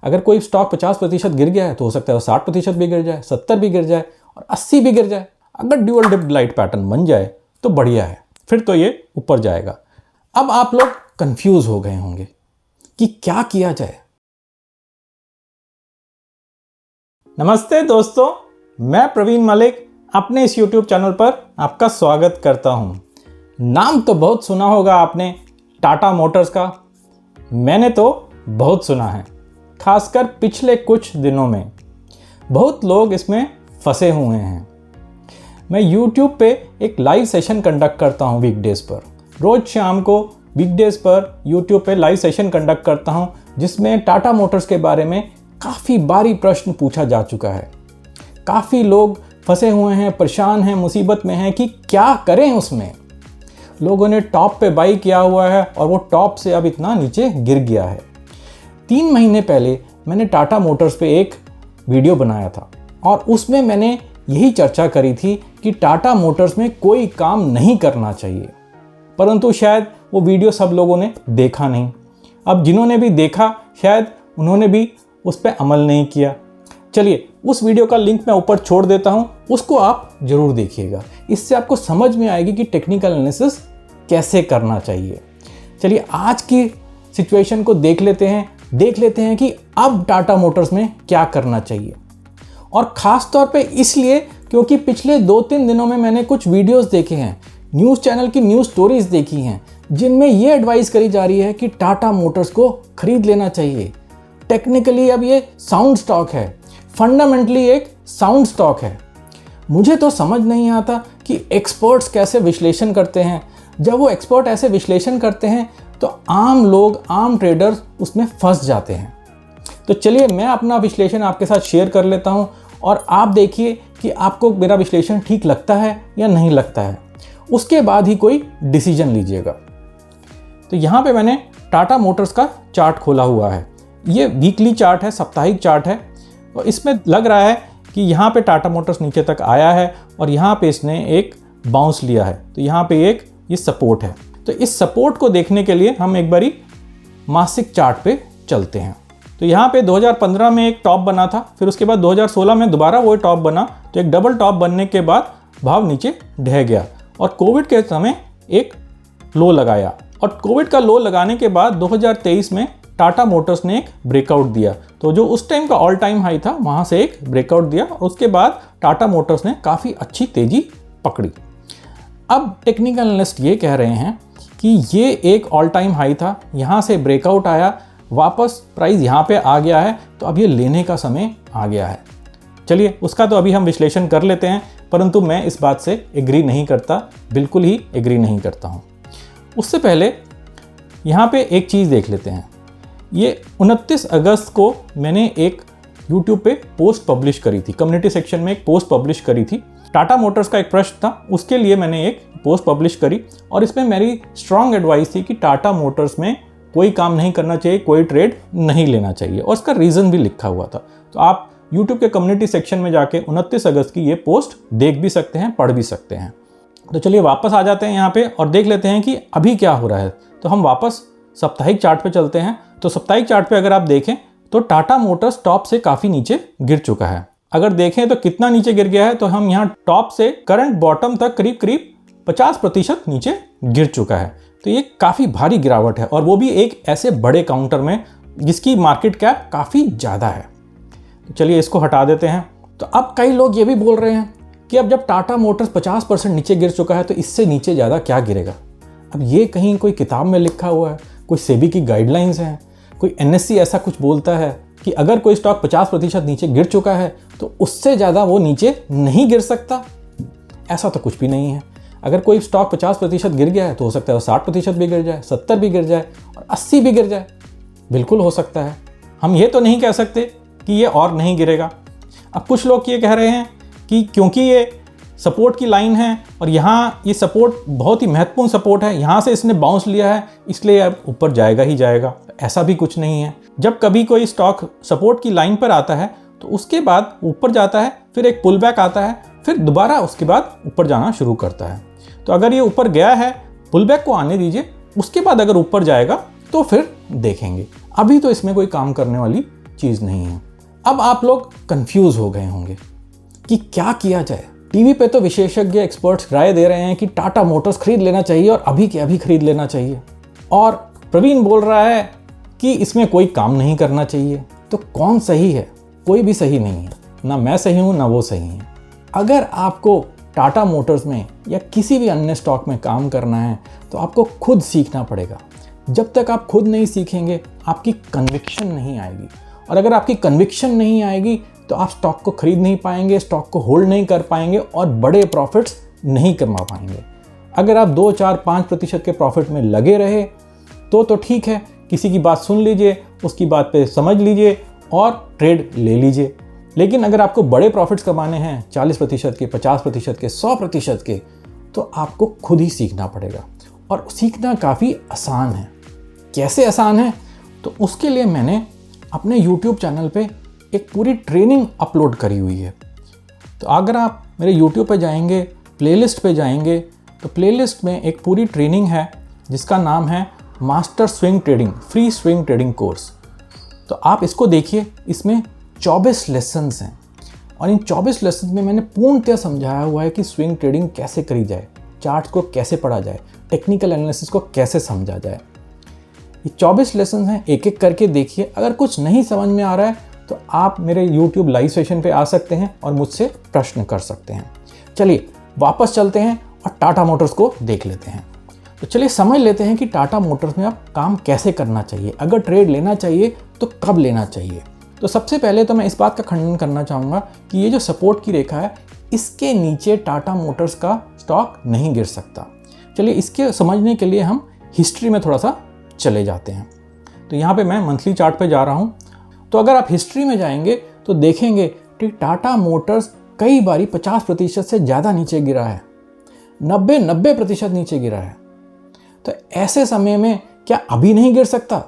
अगर कोई स्टॉक 50% गिर गया है तो हो सकता है वो 60% भी गिर जाए, 70 भी गिर जाए और 80 भी गिर जाए। अगर ड्यूअल डिप ग्लाइड पैटर्न बन जाए तो बढ़िया है, फिर तो ये ऊपर जाएगा। अब आप लोग कंफ्यूज हो गए होंगे कि क्या किया जाए। नमस्ते दोस्तों, मैं प्रवीण मलिक अपने इस YouTube चैनल पर आपका स्वागत करता हूं। नाम तो बहुत सुना होगा आपने टाटा मोटर्स का। मैंने तो बहुत सुना है, खासकर पिछले कुछ दिनों में बहुत लोग इसमें फंसे हुए हैं। मैं YouTube पे एक लाइव सेशन कंडक्ट करता हूं वीकडेज पर। रोज शाम को वीकडेज पर YouTube पे लाइव सेशन कंडक्ट करता हूं, जिसमें टाटा मोटर्स के बारे में काफ़ी बारी प्रश्न पूछा जा चुका है। काफ़ी लोग फंसे हुए हैं, परेशान हैं, मुसीबत में हैं कि क्या करें उसमें। लोगों ने टॉप पे बाई किया हुआ है और वो टॉप से अब इतना नीचे गिर गया है। 3 महीने पहले मैंने टाटा मोटर्स पे एक वीडियो बनाया था और उसमें मैंने यही चर्चा करी थी कि टाटा मोटर्स में कोई काम नहीं करना चाहिए, परंतु शायद वो वीडियो सब लोगों ने देखा नहीं। अब जिन्होंने भी देखा शायद उन्होंने भी उस पर अमल नहीं किया। चलिए, उस वीडियो का लिंक मैं ऊपर छोड़ देता हूँ, उसको आप ज़रूर देखिएगा। इससे आपको समझ में आएगी कि टेक्निकल एनालिसिस कैसे करना चाहिए। चलिए, आज की सिचुएशन को देख लेते हैं कि अब टाटा मोटर्स में क्या करना चाहिए। और ख़ास तौर पे इसलिए क्योंकि पिछले 2-3 दिनों में मैंने कुछ वीडियोस देखे हैं, न्यूज़ चैनल की न्यूज़ स्टोरीज देखी हैं, जिनमें ये एडवाइस करी जा रही है कि टाटा मोटर्स को खरीद लेना चाहिए। टेक्निकली अब ये साउंड स्टॉक है, फंडामेंटली एक साउंड स्टॉक है। मुझे तो समझ नहीं आता कि एक्सपर्ट्स कैसे विश्लेषण करते हैं। जब वो एक्सपर्ट ऐसे विश्लेषण करते हैं तो आम लोग, आम ट्रेडर्स उसमें फंस जाते हैं। तो चलिए, मैं अपना विश्लेषण आपके साथ शेयर कर लेता हूं और आप देखिए कि आपको मेरा विश्लेषण ठीक लगता है या नहीं लगता है। उसके बाद ही कोई डिसीजन लीजिएगा। तो यहाँ पे मैंने टाटा मोटर्स का चार्ट खोला हुआ है। ये वीकली चार्ट है, साप्ताहिक चार्ट है। और इसमें लग रहा है कि यहाँ पे टाटा मोटर्स नीचे तक आया है और यहाँ पे इसने एक बाउंस लिया है। तो यहाँ पे एक ये सपोर्ट है। तो इस सपोर्ट को देखने के लिए हम एक बारी मासिक चार्ट पे चलते हैं। तो यहाँ पे 2015 में एक टॉप बना था, फिर उसके बाद 2016 में दोबारा वो टॉप बना। तो एक डबल टॉप बनने के बाद भाव नीचे ढह गया और कोविड के समय एक लो लगाया। और कोविड का लो लगाने के बाद 2023 में टाटा मोटर्स ने एक ब्रेकआउट दिया। तो जो उस टाइम का ऑल टाइम हाई था, वहाँ से एक ब्रेकआउट दिया और उसके बाद टाटा मोटर्स ने काफ़ी अच्छी तेज़ी पकड़ी। अब टेक्निकल एनालिस्ट ये कह रहे हैं कि ये एक ऑल टाइम हाई था, यहाँ से ब्रेकआउट आया, वापस प्राइस यहाँ पे आ गया है, तो अब ये लेने का समय आ गया है। चलिए, उसका तो अभी हम विश्लेषण कर लेते हैं, परंतु मैं इस बात से एग्री नहीं करता, बिल्कुल ही एग्री नहीं करता हूँ। उससे पहले यहाँ पे एक चीज़ देख लेते हैं। ये 29 अगस्त को मैंने एक YouTube पे पोस्ट पब्लिश करी थी, कम्युनिटी सेक्शन में एक पोस्ट पब्लिश करी थी। टाटा मोटर्स का एक प्रश्न था, उसके लिए मैंने एक पोस्ट पब्लिश करी और इसमें मेरी स्ट्रॉन्ग एडवाइस थी कि टाटा मोटर्स में कोई काम नहीं करना चाहिए, कोई ट्रेड नहीं लेना चाहिए और उसका रीज़न भी लिखा हुआ था। तो आप YouTube के कम्युनिटी सेक्शन में जाके 29 अगस्त की ये पोस्ट देख भी सकते हैं, पढ़ भी सकते हैं। तो चलिए वापस आ जाते हैं यहाँ पे और देख लेते हैं कि अभी क्या हो रहा है। तो हम वापस साप्ताहिक चार्ट पे चलते हैं। तो साप्ताहिक चार्ट पे अगर आप देखें तो टाटा मोटर्स टॉप से काफ़ी नीचे गिर चुका है। अगर देखें तो कितना नीचे गिर गया है, तो हम यहाँ टॉप से करंट बॉटम तक करीब 50% नीचे गिर चुका है। तो ये काफ़ी भारी गिरावट है और वो भी एक ऐसे बड़े काउंटर में जिसकी मार्केट कैप काफ़ी ज़्यादा है। तो चलिए इसको हटा देते हैं। तो अब कई लोग ये भी बोल रहे हैं कि अब जब टाटा मोटर्स 50% नीचे गिर चुका है तो इससे नीचे ज़्यादा क्या गिरेगा। अब ये कहीं कोई किताब में लिखा हुआ है, कोई सेबी की गाइडलाइंस हैं, कोई NSE ऐसा कुछ बोलता है कि अगर कोई स्टॉक 50% नीचे गिर चुका है तो उससे ज़्यादा वो नीचे नहीं गिर सकता? ऐसा तो कुछ भी नहीं है। अगर कोई स्टॉक 50% गिर गया है तो हो सकता है वो 60% भी गिर जाए, 70 भी गिर जाए और 80 भी गिर जाए। बिल्कुल हो सकता है। हम ये तो नहीं कह सकते कि ये और नहीं गिरेगा। अब कुछ लोग ये कह रहे हैं कि क्योंकि ये सपोर्ट की लाइन है और यहाँ ये सपोर्ट बहुत ही महत्वपूर्ण सपोर्ट है, यहाँ से इसने बाउंस लिया है इसलिए अब ऊपर जाएगा ही जाएगा। ऐसा भी कुछ नहीं है। जब कभी कोई स्टॉक सपोर्ट की लाइन पर आता है तो उसके बाद ऊपर जाता है, फिर एक पुल बैक आता है, फिर दोबारा उसके बाद ऊपर जाना शुरू करता है। तो अगर ये ऊपर गया है, पुल बैक को आने दीजिए, उसके बाद अगर ऊपर जाएगा तो फिर देखेंगे। अभी तो इसमें कोई काम करने वाली चीज़ नहीं है। अब आप लोग कंफ्यूज हो गए होंगे कि क्या किया जाए। टीवी पे तो विशेषज्ञ एक्सपर्ट्स राय दे रहे हैं कि टाटा मोटर्स खरीद लेना चाहिए और अभी के अभी खरीद लेना चाहिए, और प्रवीण बोल रहा है कि इसमें कोई काम नहीं करना चाहिए। तो कौन सही है? कोई भी सही नहीं है, ना मैं सही हूँ ना वो सही है। अगर आपको टाटा मोटर्स में या किसी भी अन्य स्टॉक में काम करना है तो आपको खुद सीखना पड़ेगा। जब तक आप खुद नहीं सीखेंगे आपकी कन्विक्शन नहीं आएगी, और अगर आपकी कन्विक्शन नहीं आएगी तो आप स्टॉक को खरीद नहीं पाएंगे, स्टॉक को होल्ड नहीं कर पाएंगे और बड़े प्रॉफिट्स नहीं कमा पाएंगे। अगर आप 2, 4, 5% के प्रॉफिट में लगे रहे तो ठीक है, किसी की बात सुन लीजिए, उसकी बात पे समझ लीजिए और ट्रेड ले लीजिए। लेकिन अगर आपको बड़े प्रॉफिट्स कमाने हैं 40% के, 50% के, 100% के, तो आपको खुद ही सीखना पड़ेगा। और सीखना काफ़ी आसान है। कैसे आसान है? तो उसके लिए मैंने अपने YouTube चैनल पे एक पूरी ट्रेनिंग अपलोड करी हुई है। तो अगर आप मेरे YouTube पे जाएंगे, प्लेलिस्ट पे जाएंगे, तो प्लेलिस्ट में एक पूरी ट्रेनिंग है जिसका नाम है master swing trading, free swing trading course. तो आप इसको देखिए, इसमें 24 लेसन्स हैं और इन 24 लेसन्स में मैंने पूर्णतः समझाया हुआ है कि स्विंग ट्रेडिंग कैसे करी जाए, चार्ट्स को कैसे पढ़ा जाए, टेक्निकल एनालिसिस को कैसे समझा जाए। ये 24 लेसन्स हैं, एक एक करके देखिए। अगर कुछ नहीं समझ में आ रहा है तो आप मेरे YouTube लाइव सेशन पे आ सकते हैं और मुझसे प्रश्न कर सकते हैं। चलिए वापस चलते हैं और टाटा मोटर्स को देख लेते हैं। तो चलिए समझ लेते हैं कि टाटा मोटर्स में अब काम कैसे करना चाहिए, अगर ट्रेड लेना चाहिए तो कब लेना चाहिए। तो सबसे पहले तो मैं इस बात का खंडन करना चाहूँगा कि ये जो सपोर्ट की रेखा है, इसके नीचे टाटा मोटर्स का स्टॉक नहीं गिर सकता। चलिए इसके समझने के लिए हम हिस्ट्री में थोड़ा सा चले जाते हैं। तो यहाँ पे मैं मंथली चार्ट पे जा रहा हूँ। तो अगर आप हिस्ट्री में जाएंगे तो देखेंगे कि टाटा मोटर्स कई बारी 50% से ज़्यादा नीचे गिरा है, 90% नीचे गिरा है। तो ऐसे समय में क्या अभी नहीं गिर सकता?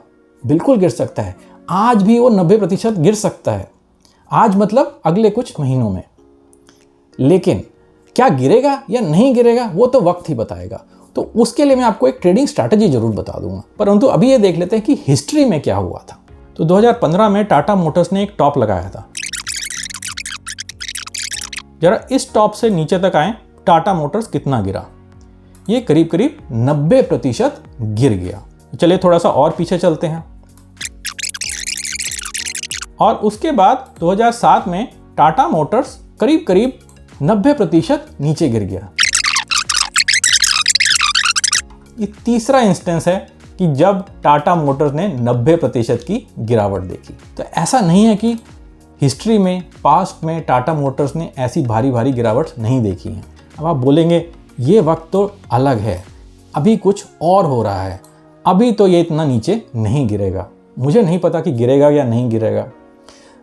बिल्कुल गिर सकता है। आज भी वो 90% गिर सकता है, आज मतलब अगले कुछ महीनों में। लेकिन क्या गिरेगा या नहीं गिरेगा वो तो वक्त ही बताएगा। तो उसके लिए मैं आपको एक ट्रेडिंग स्ट्रैटेजी जरूर बता दूंगा, परंतु अभी ये देख लेते हैं कि हिस्ट्री में क्या हुआ था। तो 2015 में टाटा मोटर्स ने एक टॉप लगाया था। जरा इस टॉप से नीचे तक आए, टाटा मोटर्स कितना गिरा? ये करीब करीब 90% गिर गया। चलिए थोड़ा सा और पीछे चलते हैं। और उसके बाद 2007 में टाटा मोटर्स करीब करीब 90% नीचे गिर गया। ये तीसरा इंस्टेंस है कि जब टाटा मोटर्स ने 90% की गिरावट देखी। तो ऐसा नहीं है कि हिस्ट्री में, पास्ट में टाटा मोटर्स ने ऐसी भारी भारी गिरावट नहीं देखी है। अब आप बोलेंगे ये वक्त तो अलग है, अभी कुछ और हो रहा है, अभी तो ये इतना नीचे नहीं गिरेगा। मुझे नहीं पता कि गिरेगा या नहीं गिरेगा।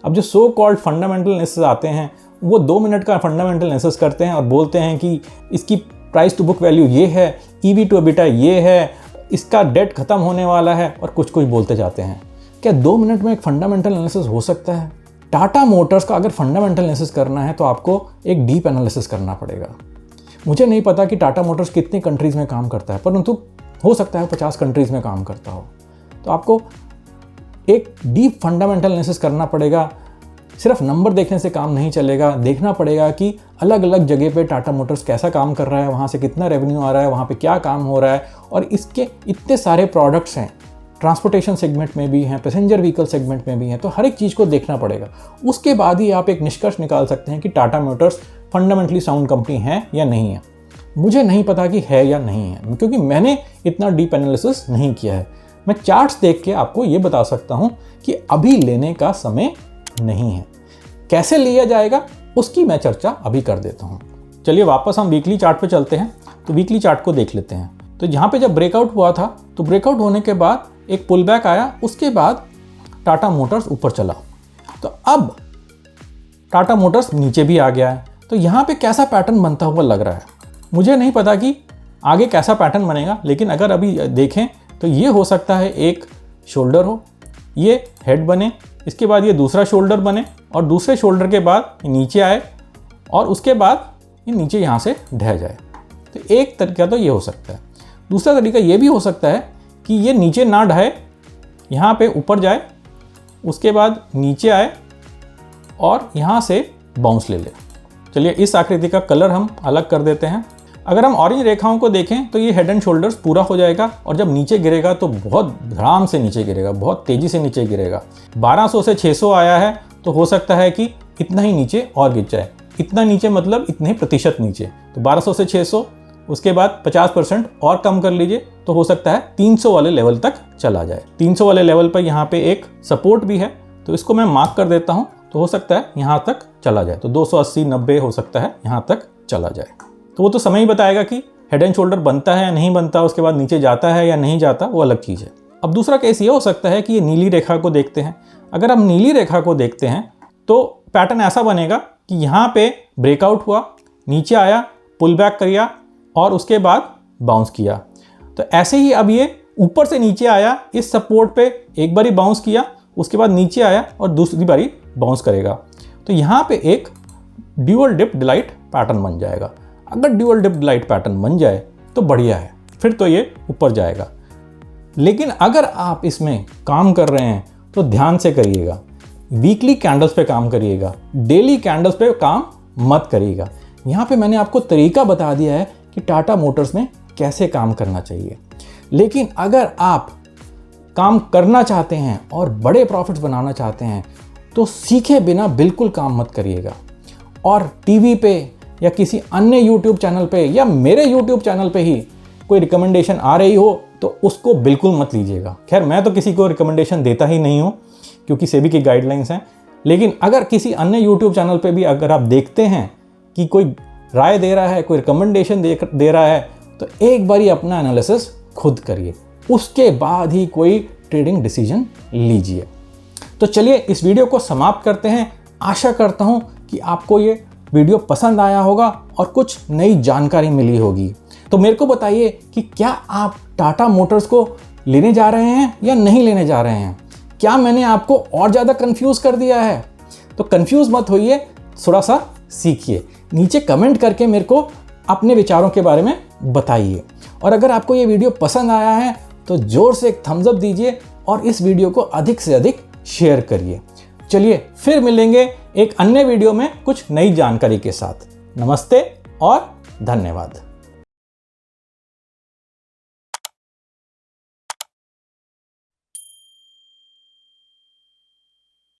अब जो सो कॉल्ड फंडामेंटल एनालिसिस आते हैं वो 2 मिनट का फंडामेंटल एनालिसिस करते हैं और बोलते हैं कि इसकी प्राइस टू बुक वैल्यू ये है, ईवी टू एबिटा ये है, इसका डेट खत्म होने वाला है, और कुछ कुछ बोलते जाते हैं। क्या 2 मिनट में एक फंडामेंटल एनालिसिस हो सकता है? टाटा मोटर्स का अगर फंडामेंटल एनालिसिस करना है तो आपको एक डीप एनालिसिस करना पड़ेगा। मुझे नहीं पता कि टाटा मोटर्स कितनी कंट्रीज़ में काम करता है, परंतु हो सकता है 50 कंट्रीज़ में काम करता हो। तो आपको एक डीप फंडामेंटल एनालिसिस करना पड़ेगा। सिर्फ नंबर देखने से काम नहीं चलेगा, देखना पड़ेगा कि अलग अलग जगह पे टाटा मोटर्स कैसा काम कर रहा है, वहाँ से कितना रेवेन्यू आ रहा है, वहाँ पे क्या काम हो रहा है, और इसके इतने सारे प्रोडक्ट्स हैं, ट्रांसपोर्टेशन सेगमेंट में भी हैं, पैसेंजर व्हीकल सेगमेंट में भी हैं। तो हर एक चीज़ को देखना पड़ेगा। उसके बाद ही आप एक निष्कर्ष निकाल सकते हैं कि Tata Motors fundamentally sound company है या नहीं है। मुझे नहीं पता कि है या नहीं है, क्योंकि मैंने इतना डीप एनालिसिस नहीं किया है। मैं चार्ट्स देख के आपको ये बता सकता हूँ कि अभी लेने का समय नहीं है। कैसे लिया जाएगा उसकी मैं चर्चा अभी कर देता हूँ। चलिए वापस हम वीकली चार्ट पे चलते हैं। तो वीकली चार्ट को देख लेते हैं। तो यहाँ पे जब ब्रेकआउट हुआ था तो ब्रेकआउट होने के बाद एक पुल बैक आया, उसके बाद टाटा मोटर्स ऊपर चला। तो अब टाटा मोटर्स नीचे भी आ गया है। तो यहाँ पे कैसा पैटर्न बनता हुआ लग रहा है? मुझे नहीं पता कि आगे कैसा पैटर्न बनेगा, लेकिन अगर अभी देखें तो ये हो सकता है एक शोल्डर हो, ये हेड बने, इसके बाद ये दूसरा शोल्डर बने, और दूसरे शोल्डर के बाद ये नीचे आए, और उसके बाद ये नीचे यहाँ से ढह जाए। तो एक तरीका तो ये हो सकता है। दूसरा तरीका ये भी हो सकता है कि ये नीचे ना ढहे, यहाँ पे ऊपर जाए उसके बाद नीचे आए और यहाँ से बाउंस ले ले। चलिए इस आकृति का कलर हम अलग कर देते हैं। अगर हम ऑरेंज रेखाओं को देखें तो ये हेड एंड शोल्डर्स पूरा हो जाएगा और जब नीचे गिरेगा तो बहुत धड़ाम से नीचे गिरेगा, बहुत तेज़ी से नीचे गिरेगा। 1200 से 600 आया है तो हो सकता है कि इतना ही नीचे और गिर जाए। इतना नीचे मतलब इतने प्रतिशत नीचे, तो 1200 से 600, उसके बाद 50% और कम कर लीजिए तो हो सकता है 300 वाले लेवल तक चला जाए। 300 वाले लेवल पर यहाँ पे एक सपोर्ट भी है तो इसको मैं मार्क कर देता हूँ, तो हो सकता है यहाँ तक चला जाए। तो 280, 90 हो सकता है यहाँ तक चला जाए। तो वो तो समय ही बताएगा कि हेड एंड शोल्डर बनता है या नहीं बनता, उसके बाद नीचे जाता है या नहीं जाता, वो अलग चीज़ है। अब दूसरा केस ये हो सकता है कि ये नीली रेखा को देखते हैं। अगर हम नीली रेखा को देखते हैं तो पैटर्न ऐसा बनेगा कि यहाँ पे ब्रेकआउट हुआ, नीचे आया, पुल बैक किया और उसके बाद बाउंस किया। तो ऐसे ही अब ये ऊपर से नीचे आया, इस सपोर्ट पे एक बारी बाउंस किया, उसके बाद नीचे आया और दूसरी बारी बाउंस करेगा। तो यहाँ पे एक ड्यूअल डिप डिलाइट पैटर्न बन जाएगा। अगर ड्यूअल डिप डिलाइट पैटर्न बन जाए तो बढ़िया है, फिर तो ये ऊपर जाएगा। लेकिन अगर आप इसमें काम कर रहे हैं तो ध्यान से करिएगा, वीकली कैंडल्स पे काम करिएगा, डेली कैंडल्स पे काम मत करिएगा। यहाँ पे मैंने आपको तरीका बता दिया है कि टाटा मोटर्स में कैसे काम करना चाहिए। लेकिन अगर आप काम करना चाहते हैं और बड़े प्रॉफिट्स बनाना चाहते हैं तो सीखे बिना बिल्कुल काम मत करिएगा। और टीवी पे या किसी अन्य यूट्यूब चैनल पे या मेरे यूट्यूब चैनल पे ही कोई रिकमेंडेशन आ रही हो तो उसको बिल्कुल मत लीजिएगा। खैर मैं तो किसी को रिकमेंडेशन देता ही नहीं हूँ क्योंकि सेबी की गाइडलाइंस हैं। लेकिन अगर किसी अन्य यूट्यूब चैनल पे भी अगर आप देखते हैं कि कोई राय दे रहा है, कोई रिकमेंडेशन दे रहा है, तो एक बारी अपना एनालिसिस खुद करिए, उसके बाद ही कोई ट्रेडिंग डिसीजन लीजिए। तो चलिए इस वीडियो को समाप्त करते हैं। आशा करता हूँ कि आपको ये वीडियो पसंद आया होगा और कुछ नई जानकारी मिली होगी। तो मेरे को बताइए कि क्या आप टाटा मोटर्स को लेने जा रहे हैं या नहीं लेने जा रहे हैं? क्या मैंने आपको और ज़्यादा कंफ्यूज कर दिया है? तो कंफ्यूज मत होइए, थोड़ा सा सीखिए। नीचे कमेंट करके मेरे को अपने विचारों के बारे में बताइए। और अगर आपको ये वीडियो पसंद आया है तो ज़ोर से एक थम्स अप दीजिए और इस वीडियो को अधिक से अधिक शेयर करिए। चलिए फिर मिलेंगे एक अन्य वीडियो में कुछ नई जानकारी के साथ। नमस्ते और धन्यवाद।